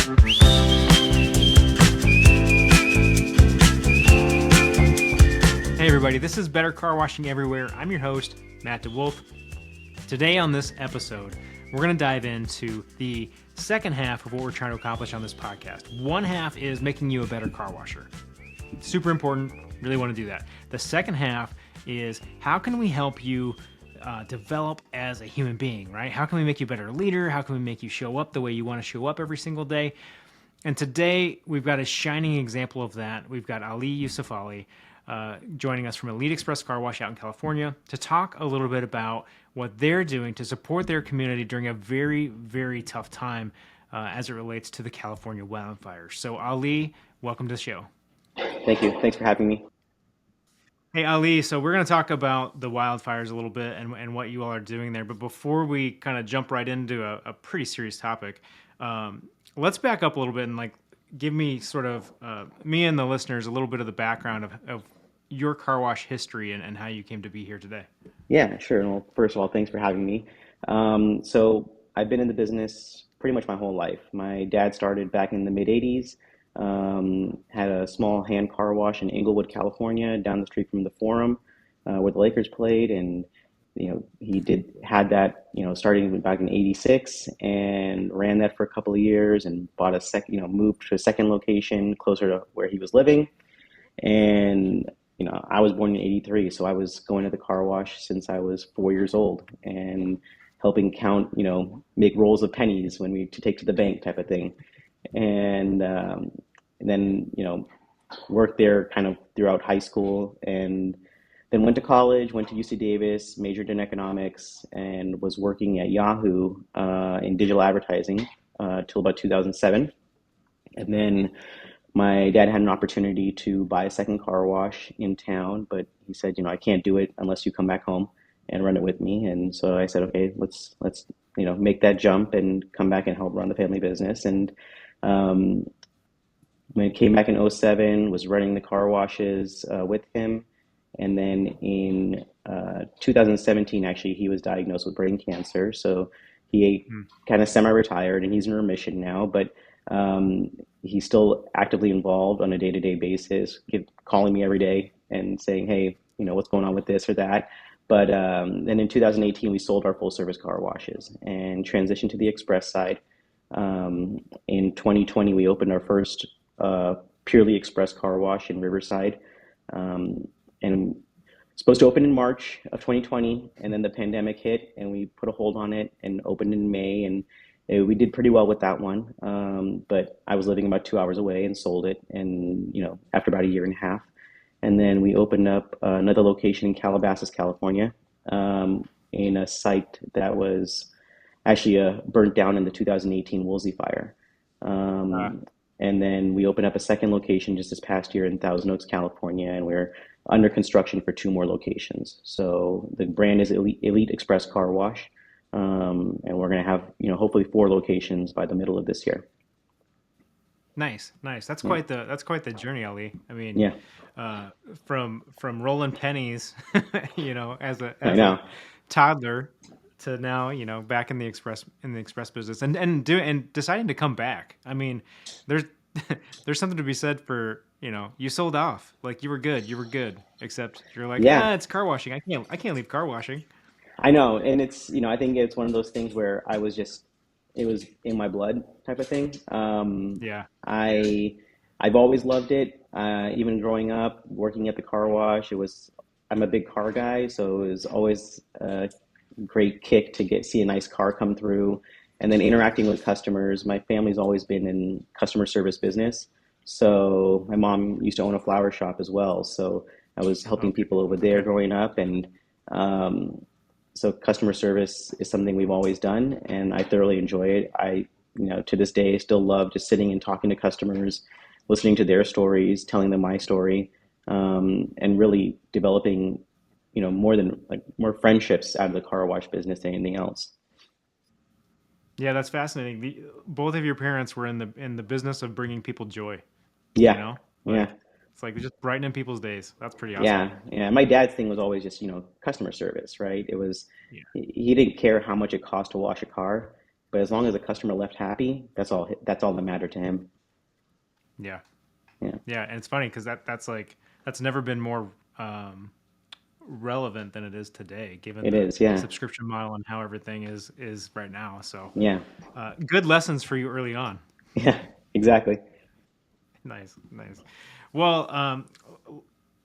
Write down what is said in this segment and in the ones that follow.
Hey everybody, this is Better Car Washing Everywhere. I'm your host, Matt DeWolf. Today on this episode, we're going to dive into the second half of what we're trying to accomplish on this podcast. One half is making you a better car washer. Super important, really want to do that. The second half is how can we help you develop as a human being, right? How can we make you a better leader? How can we make you show up the way you want to show up every single day? And today, we've got a shining example of that. We've got Ali Yusufaly joining us from Elite Express Car Wash out in California to talk a little bit about what they're doing to support their community during a very, very tough time as it relates to the California wildfires. So Ali, welcome to the show. Thank you. Thanks for having me. Hey Ali, so we're going to talk about the wildfires a little bit and what you all are doing there. But before we kind of jump right into a pretty serious topic, let's back up a little bit and give me sort of me and the listeners a little bit of the background of your car wash history and how you came to be here today. Yeah, sure. Well, first of all, thanks for having me. So I've been in the business pretty much my whole life. My dad started back in the mid 80s, had a small hand car wash in Inglewood, California, down the street from the Forum, where the Lakers played. And, he had that, starting back in 86 and ran that for a couple of years and bought moved to a second location closer to where he was living. And I was born in 83, so I was going to the car wash since I was 4 years old and helping count, make rolls of pennies to take to the bank type of thing. And then, worked there kind of throughout high school and then went to college, went to UC Davis, majored in economics, and was working at Yahoo in digital advertising till about 2007. And then my dad had an opportunity to buy a second car wash in town, but he said, I can't do it unless you come back home and run it with me. And so I said, okay, let's make that jump and come back and help run the family business. And when I came back in '07, was running the car washes with him. And then in 2017, actually, he was diagnosed with brain cancer. So he kind of semi-retired and he's in remission now, but he's still actively involved on a day-to-day basis, calling me every day and saying, hey, what's going on with this or that. But then in 2018, we sold our full-service car washes and transitioned to the express side. In 2020, we opened our first purely express car wash in Riverside. And supposed to open in March of 2020, and then the pandemic hit, and we put a hold on it and opened in May, and we did pretty well with that one. But I was living about 2 hours away and sold it, and after about a year and a half, and then we opened up another location in Calabasas, California, in a site that was actually burnt down in the 2018 Woolsey fire. And then we opened up a second location just this past year in Thousand Oaks, California, and we're under construction for 2 more locations. So the brand is Elite Express Car Wash, and we're going to have hopefully 4 locations by the middle of this year. Nice. That's quite the journey, Ali. I mean, yeah. From rolling pennies, as a toddler to now, back in the express business and deciding to come back. I mean, there's something to be said for, you sold off. Like you were good, except you're like, it's car washing. I can't leave car washing. I know. And it's, I think it's one of those things where it was in my blood type of thing. I've always loved it. Even growing up, working at the car wash, I'm a big car guy. So it was always a great kick to see a nice car come through. And then interacting with customers. My family's always been in customer service business. So my mom used to own a flower shop as well. So I was helping people over there growing up. And so customer service is something we've always done. And I thoroughly enjoy it. I, to this day, still love just sitting and talking to customers, listening to their stories, telling them my story, and really developing, more friendships out of the car wash business than anything else. Yeah, that's fascinating. Both of your parents were in the business of bringing people joy. Yeah. It's like just brightening people's days. That's pretty awesome. Yeah. My dad's thing was always just, customer service, right? It was, he didn't care how much it cost to wash a car, but as long as the customer left happy, that's all that mattered to him. Yeah. Yeah, Yeah. And it's funny because that's like, that's never been more relevant than it is today, given it the is. Yeah, subscription model and how everything is right now. So yeah, good lessons for you early on. yeah, exactly. Nice, nice. Well,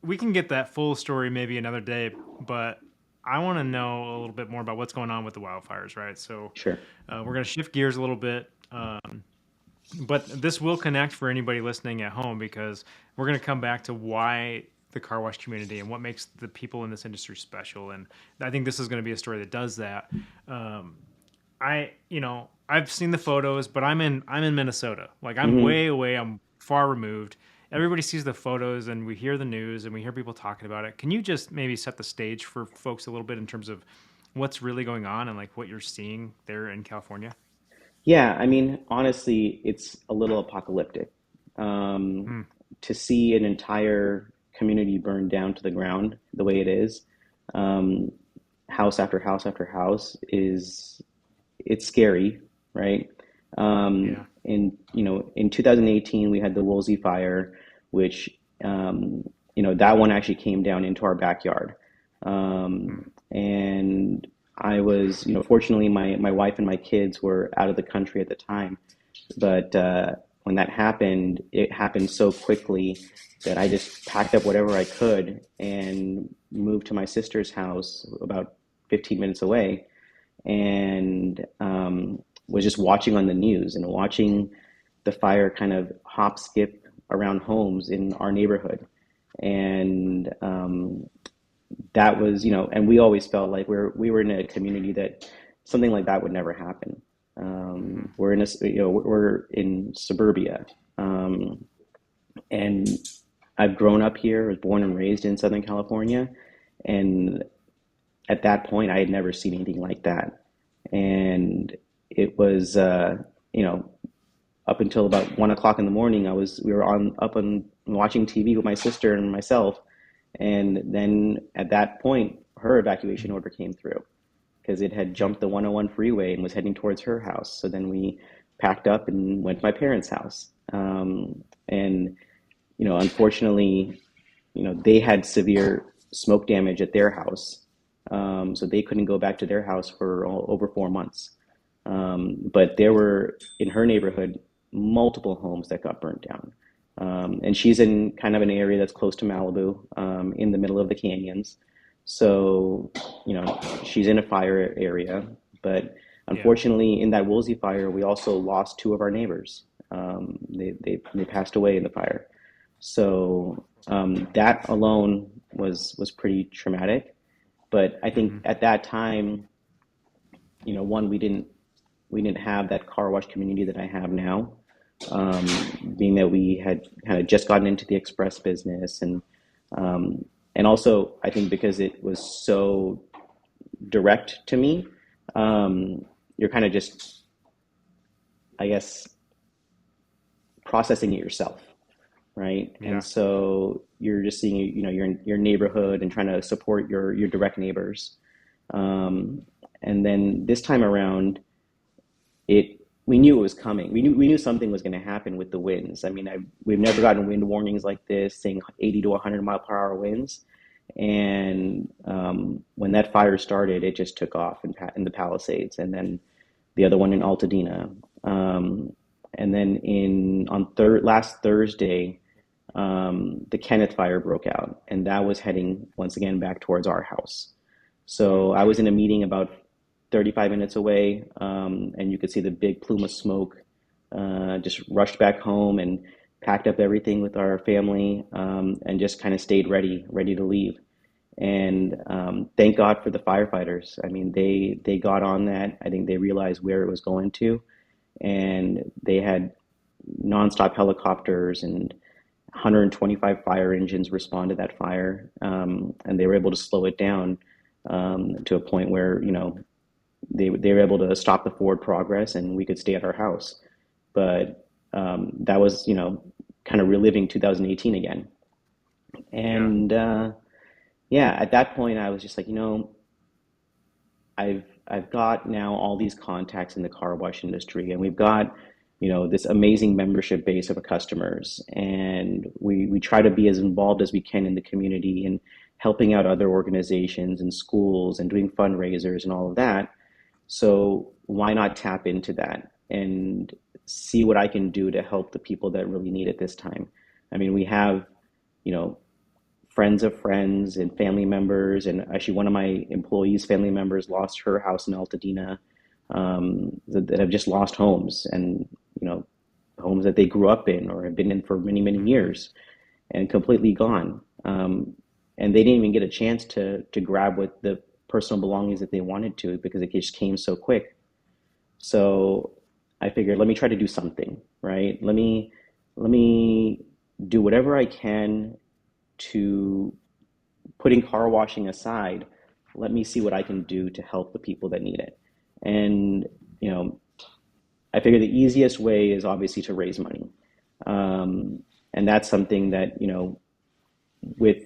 we can get that full story maybe another day, but I want to know a little bit more about what's going on with the wildfires, right? So Sure. we're going to shift gears a little bit, but this will connect for anybody listening at home because we're going to come back to why the car wash community and what makes the people in this industry special. And I think this is going to be a story that does that. Um, I've seen the photos, but I'm in Minnesota. Like I'm Hmm. way away. I'm far removed. Everybody sees the photos and we hear the news and we hear people talking about it. Can you just maybe set the stage for folks a little bit in terms of what's really going on and like what you're seeing there in California? Yeah, I mean, honestly, it's a little apocalyptic. Um, Hmm. to see an entire community burned down to the ground the way it is, um, house after house after house, is it's scary, right? Yeah. In 2018 we had the Woolsey fire, which that one actually came down into our backyard, Hmm. and I was, fortunately my wife and my kids were out of the country at the time, but when that happened, it happened so quickly that I just packed up whatever I could and moved to my sister's house about 15 minutes away, and was just watching on the news and watching the fire kind of hop skip around homes in our neighborhood. And that was, and we always felt like we were in a community that something like that would never happen. Hmm. We're in suburbia, and I've grown up here, was born and raised in Southern California, and at that point, I had never seen anything like that. And it was, you know, up until about 1 o'clock in the morning, we were on up and watching TV with my sister and myself. And then at that point, her evacuation order came through because it had Hmm. jumped the 101 freeway and was heading towards her house. So then we packed up and went to my parents' house. And unfortunately, they had severe smoke damage at their house, so they couldn't go back to their house for over 4 months. But there were in her neighborhood multiple homes that got burnt down, and she's in kind of an area that's close to Malibu, in the middle of the canyons. So she's in a fire area, but Yeah. unfortunately, in that Woolsey fire, we also lost two of our neighbors. They passed away in the fire. So that alone was pretty traumatic. But I think Hmm. at that time, one, we didn't have that car wash community that I have now, um, being that we had kind of just gotten into the express business, um, and also I think because it was so direct to me, you're kind of just, I guess, processing it yourself, right? And Yeah. so you're just seeing, your neighborhood and trying to support your direct neighbors. Um, and then this time around, we knew it was coming. We knew something was going to happen with the winds. I mean, we've never gotten wind warnings like this, saying 80 to 100-mile-per-hour winds. And when that fire started, it just took off in the Palisades, and then the other one in Altadena. And then last Thursday, the Kenneth fire broke out, and that was heading once again back towards our house. So I was in a meeting about 35 minutes away, and you could see the big plume of smoke. Just rushed back home and packed up everything with our family, and just kind of stayed ready to leave. And thank God for the firefighters. I mean, they got on that. I think they realized where it was going to, and they had nonstop helicopters and 125 fire engines respond to that fire, and they were able to slow it down, to a point where they were able to stop the forward progress, and we could stay at our house. But that was kind of reliving 2018 again, Yeah. and yeah, at that point I was just like, I've got now all these contacts in the car wash industry, and we've got, this amazing membership base of customers, and we try to be as involved as we can in the community and helping out other organizations and schools and doing fundraisers and all of that. So why not tap into that and see what I can do to help the people that really need it this time? I mean, we have, you know, friends of friends and family members, and actually one of my employees' family members lost her house in Altadena, that have just lost homes, and homes that they grew up in or have been in for many, many years, and completely gone. And they didn't even get a chance to grab what the personal belongings that they wanted to, because it just came so quick. So I figured, let me try to do something, right? Let me do whatever I can to, putting car washing aside, let me see what I can do to help the people that need it. And, I figure the easiest way is obviously to raise money. And that's something that, with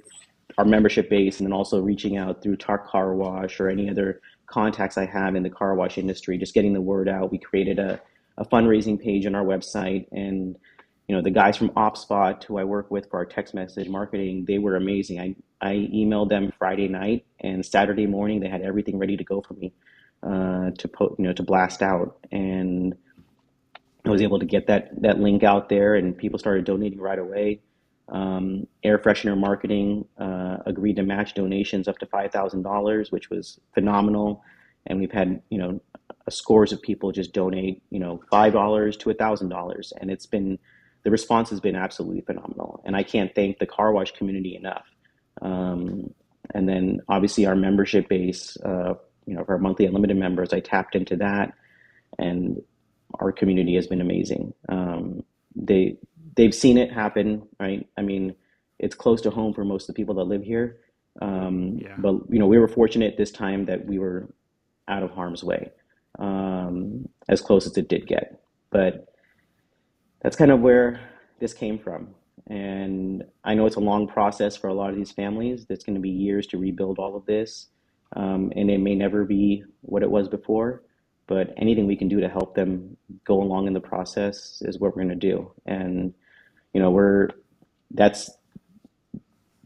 our membership base, and then also reaching out through Tar Car Wash or any other contacts I have in the car wash industry, just getting the word out. We created a fundraising page on our website, and the guys from OpSpot who I work with for our text message marketing, they were amazing. I emailed them Friday night, and Saturday morning they had everything ready to go for me, to blast out. And I was able to get that link out there, and people started donating right away. Air freshener marketing agreed to match donations up to $5,000, which was phenomenal. And we've had scores of people just donate $5 to $1,000, and the response has been absolutely phenomenal. And I can't thank the car wash community enough. And then obviously our membership base, for our monthly unlimited members, I tapped into that, and our community has been amazing. They've seen it happen, right? I mean, it's close to home for most of the people that live here. Yeah. But we were fortunate this time that we were out of harm's way, as close as it did get. But that's kind of where this came from. And I know it's a long process for a lot of these families. There's going to be years to rebuild all of this. And it may never be what it was before, but anything we can do to help them go along in the process is what we're going to do. And, that's,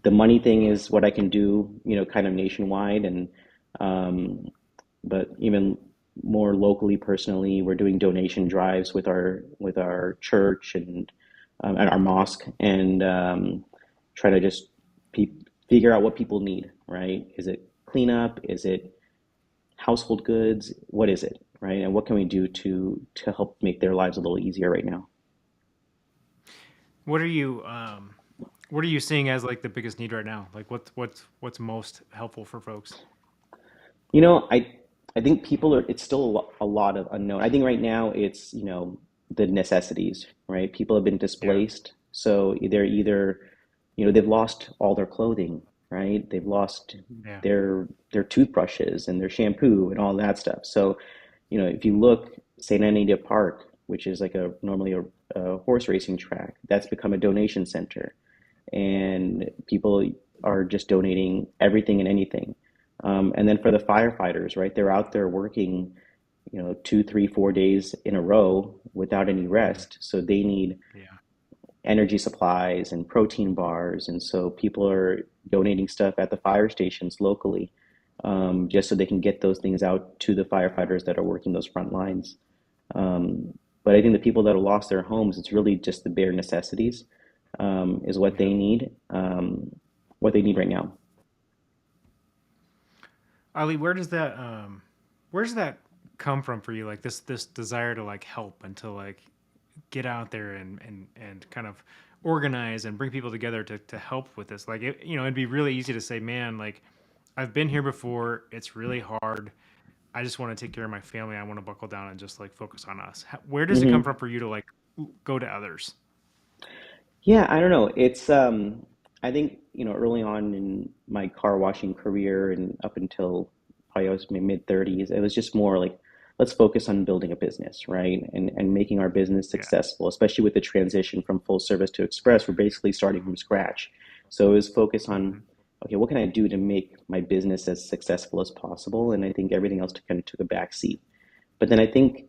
the money thing is what I can do, kind of nationwide. But even more locally, personally, we're doing donation drives with our church and our mosque, and try to just figure out what people need, right? Is it cleanup? Is it household goods? What is it, right? And what can we do to help make their lives a little easier right now? What are you what are you seeing as like the biggest need right now? Like what's most helpful for folks? You know, I I think it's still a lot of unknown. I think right now it's, the necessities, right? People have been Yeah. displaced. So they're either, they've lost all their clothing, right? They've lost Yeah. their toothbrushes and their shampoo and all that stuff. So, if you look, St. Anita Park, which is like normally a horse racing track, that's become a donation center, and people are just donating everything and anything. And then for the firefighters, right, they're out there working, 2, 3, 4 days in a row without any Mhm. rest. So they need Yeah. energy supplies and protein bars. And so people are donating stuff at the fire stations locally, just so they can get those things out to the firefighters that are working those front lines. But I think the people that have lost their homes, it's really just the bare necessities, is Yeah. what they need right now. Ali, where does that come from for you? Like this desire to like help and to like get out there and kind of organize and bring people together to help with this. Like it'd be really easy to say, man, like I've been here before. It's really hard. I just want to take care of my family. I want to buckle down and just like focus on us. Where does it come Hmm. from for you to like go to others? Yeah, I don't know. I think, early on in my car washing career and up until probably I was my mid 30s, it was just more like, let's focus on building a business, right? And making our business Yeah. successful, especially with the transition from full service to express. We're basically starting from scratch. So it was focus on Hmm. okay, what can I do to make my business as successful as possible? And I think everything else kind of took a back seat. But then I think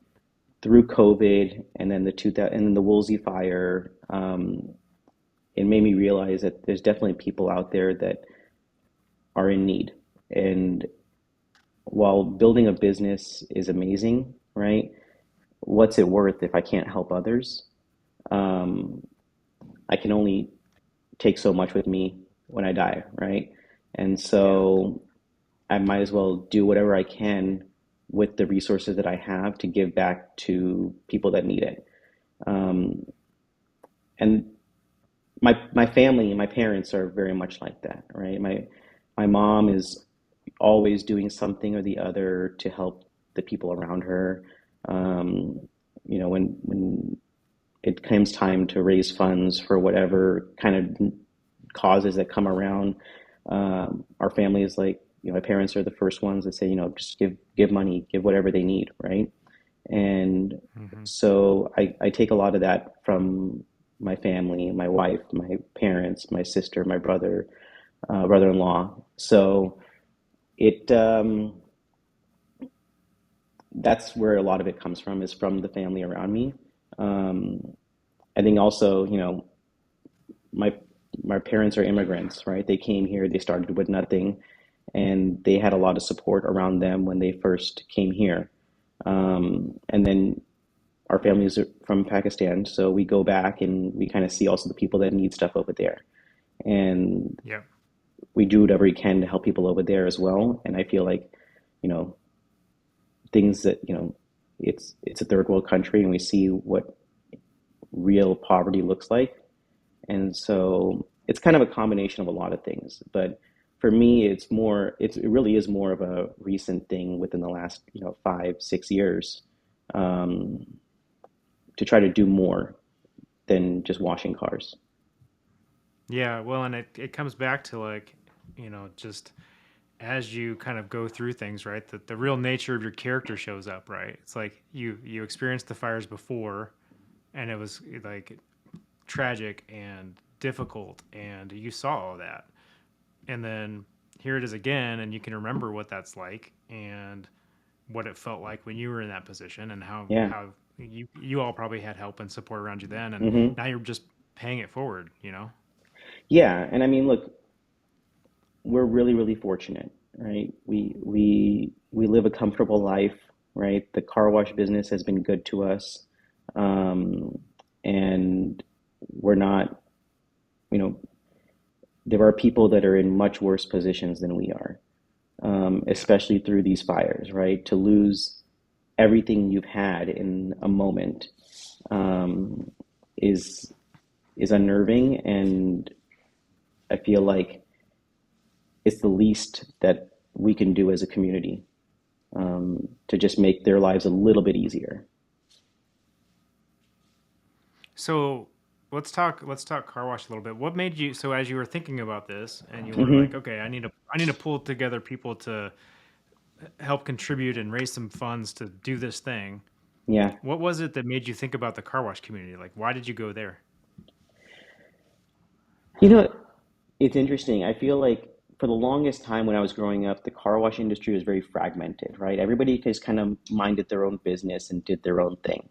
through COVID and then and then the Woolsey fire, it made me realize that there's definitely people out there that are in need. And while building a business is amazing, right? What's it worth if I can't help others? Um, I can only take so much with me when I die, right? And Yeah. so I might as well do whatever I can with the resources that I have to give back to people that need it. Um, and my family, my parents are very much like that, right? My mom is always doing something or the other to help the people around her. Um, when it comes time to raise funds for whatever kind of causes that come around, our family is like, my parents are the first ones that say, just give money, give whatever they need, right? And Hmm. so I take a lot of that from my family, my wife, my parents, my sister, my brother, brother-in-law. So it that's where a lot of it comes from, is from the family around me. Um, I think also, my my parents are immigrants, right? They came here, they started with nothing, and they had a lot of support around them when they first came here. And then our families are from Pakistan, so we go back and we kind of see also the people that need stuff over there. And Yep. we do whatever we can to help people over there as well. And I feel like, you know, things that, it's a third world country and we see what real poverty looks like. And so it's kind of a combination of a lot of things. But for me, it really is more of a recent thing within the last, 5, 6 years, um, to try to do more than just washing cars. Yeah. Well, and it comes back to like, just as you kind of go through things, right? The real nature of your character shows up, right? It's like you experienced the fires before, and it was like tragic and difficult, and you saw all that, and then here it is again, and you can remember what that's like and what it felt like when you were in that position, and how Yeah. how you all probably had help and support around you then, and Hmm. now you're just paying it forward, Yeah. And I mean, look, we're really, really fortunate, right? We live a comfortable life, right? The car wash business has been good to us. Um, and we're not, you know, there are people that are in much worse positions than we are, Yeah. especially through these fires, right? To lose everything you've had in a moment, um, is is unnerving, and I feel like it's the least that we can do as a community, to just make their lives a little bit easier. So let's talk car wash a little bit. What made you, so as you were thinking about this and you were like, Hmm. okay, I need to pull together people to help contribute and raise some funds to do this thing. Yeah. What was it that made you think about the car wash community? Like, why did you go there? You know, it's interesting. I feel like for the longest time when I was growing up, the car wash industry was very fragmented, right? Everybody just kind of minded their own business and did their own thing.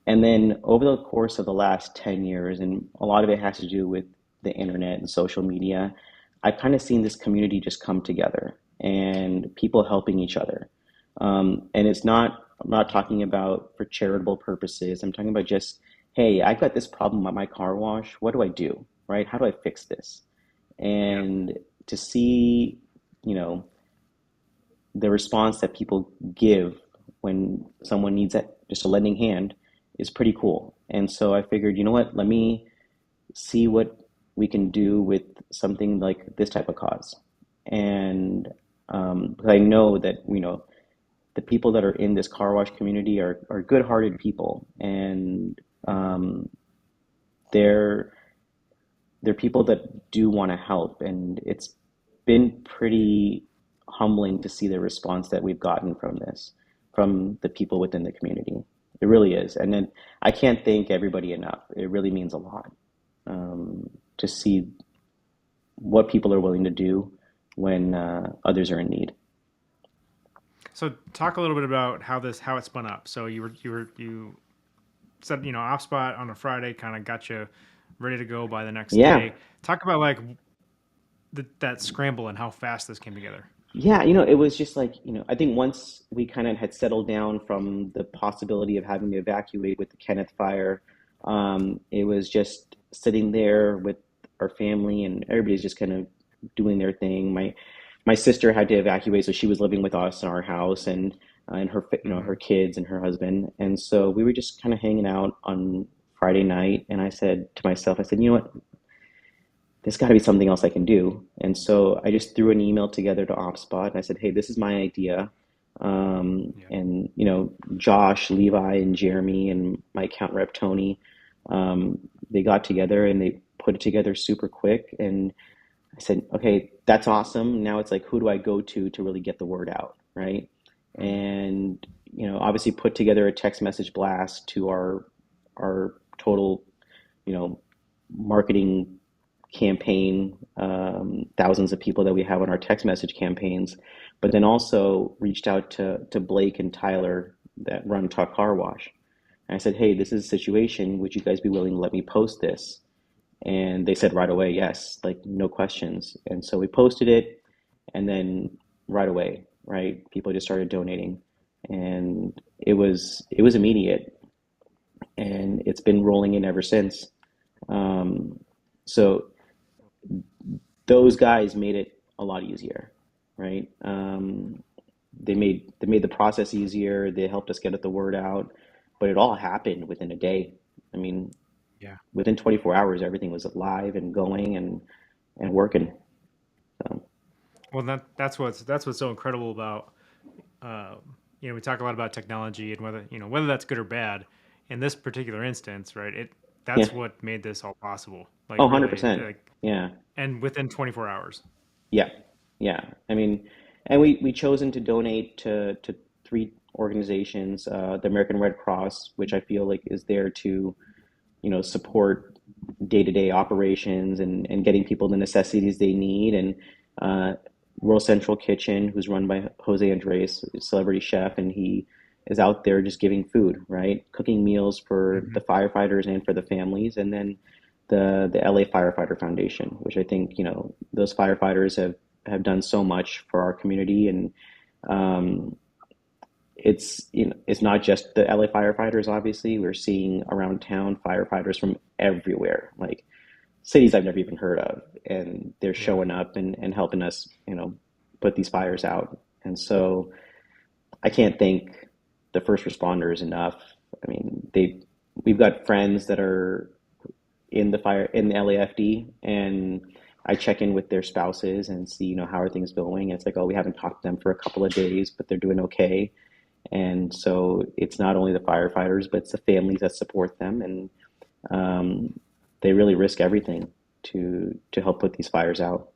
And then over the course of the last 10 years, and a lot of it has to do with the internet and social media, I've kind of seen this community just come together and people helping each other. And I'm not talking about for charitable purposes. I'm talking about just, hey, I've got this problem at my car wash. What do I do? Right? How do I fix this? Yeah. And to see, you know, the response that people give when someone needs just a lending hand is pretty cool. And so I figured, you know what, let me see what we can do with something like this type of cause. And I know that, the people that are in this car wash community are good-hearted people, and they're they're people that do want to help, and it's been pretty humbling to see the response that we've gotten from this, from the people within the community. It really is, and then I can't thank everybody enough. It really means a lot, to see what people are willing to do when others are in need. So talk a little bit about how it spun up. So you said off spot on a Friday, kind of got you ready to go by the next Yeah, day. Talk about like that scramble and how fast this came together. yeah, it was just like, I think once we kind of had settled down from the possibility of having to evacuate with the Kenneth fire, it was just sitting there with our family and everybody's just kind of doing their thing. My sister had to evacuate, so she was living with us in our house and her her Hmm. kids and her husband, and so we were just kind of hanging out on Friday night. And I said to myself, I said, you know what? There's got to be something else I can do. And so I just threw an email together to OpSpot and I said, hey, this is my idea. Yeah. And, Josh, Levi, and Jeremy, and my account rep, Tony, they got together and they put it together super quick. And I said, okay, that's awesome. Now it's like, who do I go to really get the word out, right? Hmm. And, obviously put together a text message blast to our total, you know, marketing campaign, thousands of people that we have on our text message campaigns, but then also reached out to Blake and Tyler that run Talk Car Wash. And I said, hey, this is a situation. Would you guys be willing to let me post this? And they said right away, yes, like no questions. And so we posted it, and then right away, right, people just started donating, and it was immediate, and it's been rolling in ever since. Um, so those guys made it a lot easier, right? They made the process easier. They helped us get the word out, but it all happened within a day. I mean, Yeah. within 24 hours, everything was live and going and working. So, Well, that's what's so incredible about we talk a lot about technology and whether that's good or bad. In this particular instance, right? yeah. That's what made this all possible. Like Oh, really, 100%. like, Yeah. and within 24 hours. Yeah. Yeah. I mean, and we chosen to donate to three organizations, the American Red Cross, which I feel like is there to, support day-to-day operations and getting people the necessities they need. And uh, World Central Kitchen, who's run by Jose Andres, a celebrity chef, and he is out there just giving food, right? Cooking meals for Hmm. the firefighters and for the families. And then the LA Firefighter Foundation, which I think, those firefighters have done so much for our community. And um, it's not just the LA firefighters. Obviously, we're seeing around town firefighters from everywhere, like cities I've never even heard of, and they're Yeah. showing up and helping us, put these fires out. And so I can't thank the first responders enough. I mean, we've got friends that are in the LAFD, and I check in with their spouses and see, how are things going. And it's like, oh, we haven't talked to them for a couple of days, but they're doing okay. And so it's not only the firefighters, but it's the families that support them, and um, they really risk everything to help put these fires out.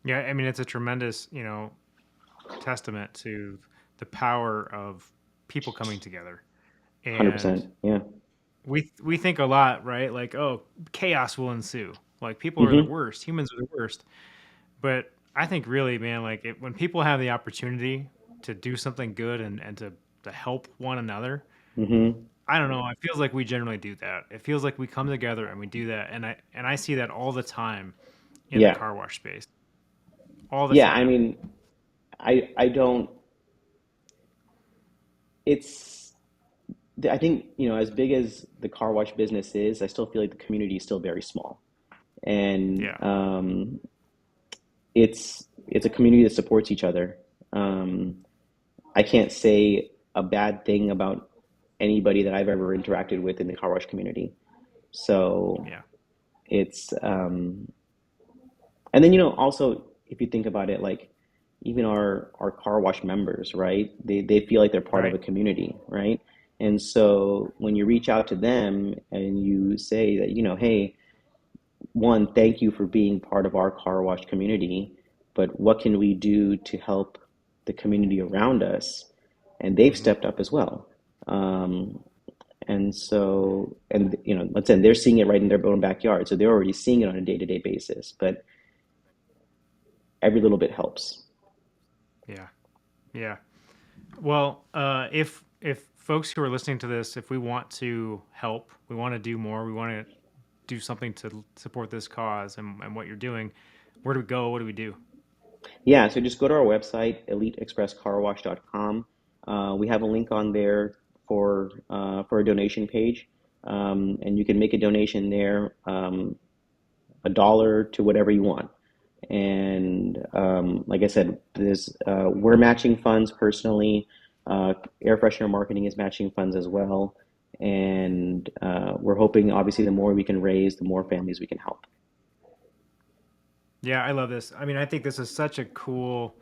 Yeah. I mean, it's a tremendous testament to the power of people coming together. And 100%. Yeah. we think a lot, right? Like, oh, chaos will ensue. Like people are the Hmm. worst. Humans are the worst. But I think really, man, like when people have the opportunity to do something good and to help one another, Hmm. I don't know. It feels like we generally do that. It feels like we come together and we do that, and I see that all the time in the Yeah. car wash space, all the Yeah. I time. mean, I don't. It's I think, as big as the car wash business is, I still feel like the community is still very small, and Yeah. it's a community that supports each other. Um, I can't say a bad thing about anybody that I've ever interacted with in the car wash community. So Yeah. it's and then, also if you think about it, like even our car wash members, right? They feel like they're part of a Right. community, right? And so when you reach out to them and you say that, hey, one, thank you for being part of our car wash community, but what can we do to help the community around us? And they've Hmm. stepped up as well. Um, And so, and let's say they're seeing it right in their own backyard, so they're already seeing it on a day-to-day basis. But every little bit helps. Yeah. Yeah. Well, if folks who are listening to this, if we want to help, we want to do more, we want to do something to support this cause and what you're doing, where do we go? What do we do? Yeah, so just go to our website, eliteexpresscarwash.com. We have a link on there for a donation page, and you can make a donation there, $1 to whatever you want. And like I said, we're matching funds personally. Air freshener marketing is matching funds as well, and we're hoping obviously the more we can raise, the more families we can help. Yeah, I love this. I mean, I think this is such a cool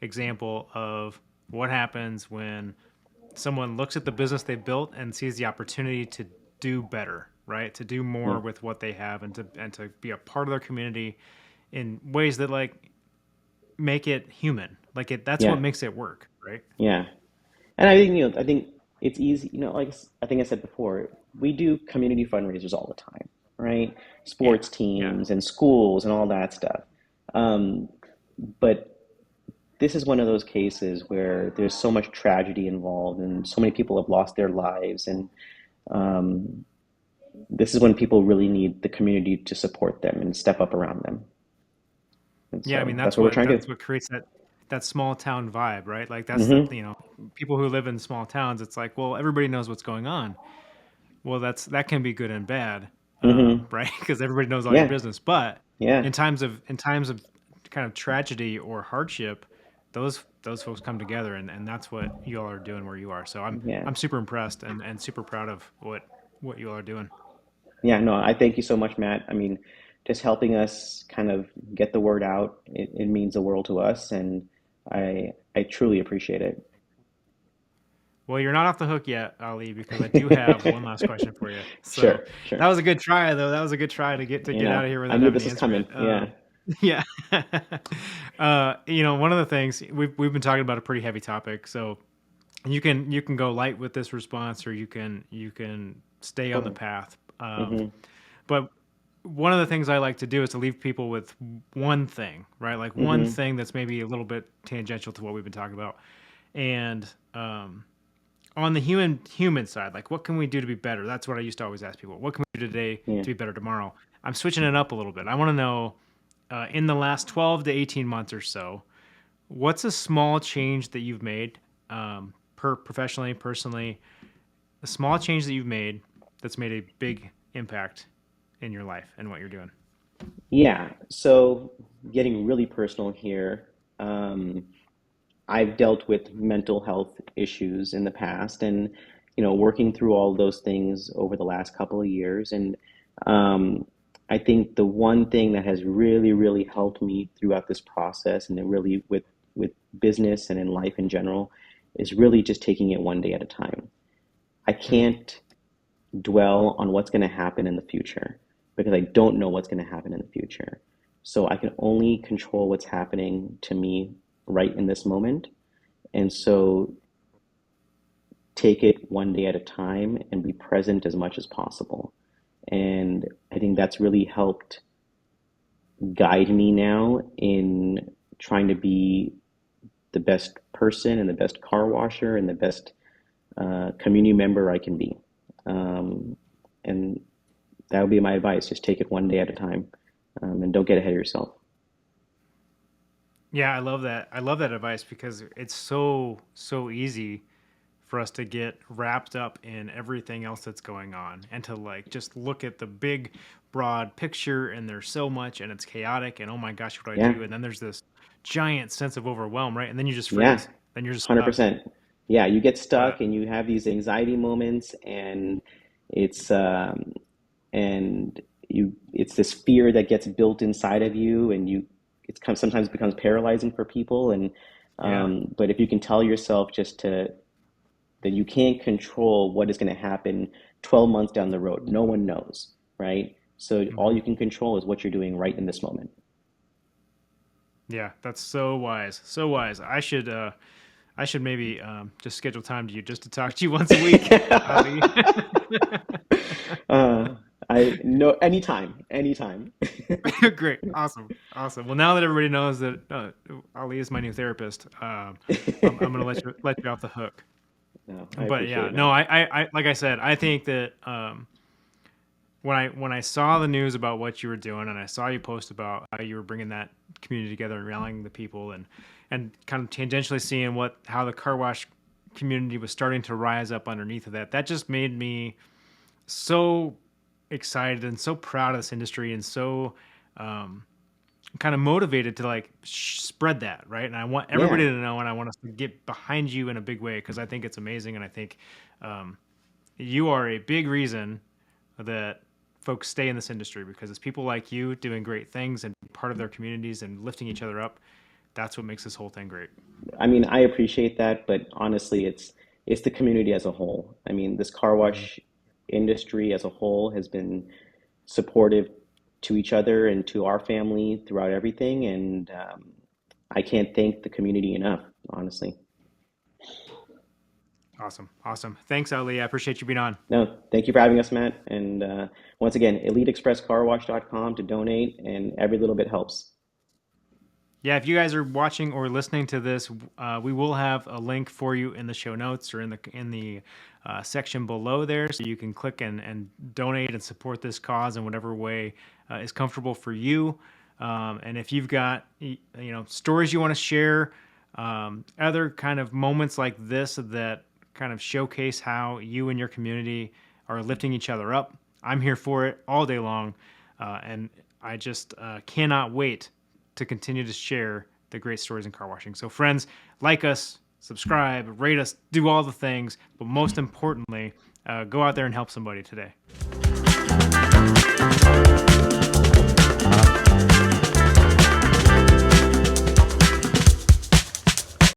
example of what happens when someone looks at the business they built and sees the opportunity to do better, right? To do Yeah, more with what they have and to be a part of their community in ways that like make it human. Like it that's what yeah, makes it work, right? yeah. And I think it's easy. I think I said before, we do community fundraisers all the time, right? Yeah. Sports Yeah. teams and schools and all that stuff. Um, but this is one of those cases where there's so much tragedy involved, and so many people have lost their lives, and um, this is when people really need the community to support them and step up around them. And Yeah, I mean so that's what we're trying to do. that's what creates that small town vibe, right? Like that's the, Hmm. people who live in small towns, it's like, well, everybody knows what's going on. Well, that can be good and bad, Hmm. right? Because everybody knows all your Yeah, business. But yeah, in times of kind of tragedy or hardship, those folks come together, and that's what you all are doing where you are. So yeah. I'm super impressed and super proud of what you all are doing. Yeah, no, I thank you so much, Matt. I mean, just helping us kind of get the word out, it means the world to us, and I truly appreciate it. Well, you're not off the hook yet, Ali, because I do have one last question for you. So Sure, sure. that was a good try, though. That was a good try to get out of here I without knew having this to was answer coming. it. Yeah. Yeah. One of the things we've been talking about a pretty heavy topic, so you can go light with this response, or you can stay on the Totally. path. Hmm. But one of the things I like to do is to leave people with one thing, right? Like one Hmm. thing that's maybe a little bit tangential to what we've been talking about, and on the human side, like what can we do to be better? That's what I used to always ask people. What can we do today Yeah. to be better tomorrow? I'm switching it up a little bit. I want to know in the last 12 to 18 months or so, what's a small change that you've made, professionally, personally, a small change that you've made that's made a big impact in your life and what you're doing? Yeah. So getting really personal here, um, I've dealt with mental health issues in the past, and working through all those things over the last couple of years. And um, I think the one thing that has really, really helped me throughout this process, and it really with business and in life in general, is really just taking it one day at a time. I Mm, can't dwell on what's going to happen in the future because I don't know what's going to happen in the future. So I can only control what's happening to me right in this moment. And so take it one day at a time and be present as much as possible. And I think that's really helped guide me now in trying to be the best person and the best car washer and the best community member I can be. Um, and that would be my advice. Just take it one day at a time, and don't get ahead of yourself. yeah, I love that. I love that advice because it's so easy for us to get wrapped up in everything else that's going on and to like just look at the big broad picture, and there's so much and it's chaotic, and oh my gosh, what do I Yeah, do? And then there's this giant sense of overwhelm, right? And then you just yeah, freeze. Then you're just stuck. 100%. Yeah, you get stuck But and you have these anxiety moments, and it's and it's this fear that gets built inside of you, and it's kind of sometimes becomes paralyzing for people. And yeah. but if you can tell yourself just to that you can't control what is going to happen 12 months down the road, no one knows, right? So all Hmm. you can control is what you're doing right in this moment. Yeah, that's so wise. So wise. I should maybe just schedule time to you just to talk to you once a week, Ali. uh, I know anytime. Great, awesome. Well, now that everybody knows that Ali is my new therapist, I'm gonna let you off the hook. No, I But appreciate yeah, it, no, man. I like I said, I think that when I saw the news about what you were doing, and I saw you post about how you were bringing that community together and rallying the people, and kind of tangentially seeing how the car wash community was starting to rise up underneath of that, that just made me so excited and so proud of this industry and so um, kind of motivated to like spread that, right? And I want everybody Yeah, to know, and I want us to get behind you in a big way because I think it's amazing, and I think um, you are a big reason that folks stay in this industry because it's people like you doing great things and part of their communities and lifting each other up. That's what makes this whole thing great. I mean, I appreciate that, but honestly, it's the community as a whole. I mean, this car Hmm. wash industry as a whole has been supportive to each other and to our family throughout everything, and I can't thank the community enough, honestly. Awesome. Thanks, Ali. I appreciate you being on. No, thank you for having us, Matt. And once again, eliteexpresscarwash.com to donate, and every little bit helps. Yeah, if you guys are watching or listening to this, we will have a link for you in the show notes or in the section below there, so you can click and donate and support this cause in whatever way is comfortable for you. And if you've got stories you want to share, other kind of moments like this that kind of showcase how you and your community are lifting each other up, I'm here for it all day long, and I just cannot wait to continue to share the great stories in car washing. So, friends, like us, subscribe, rate us, do all the things, but most importantly, go out there and help somebody today.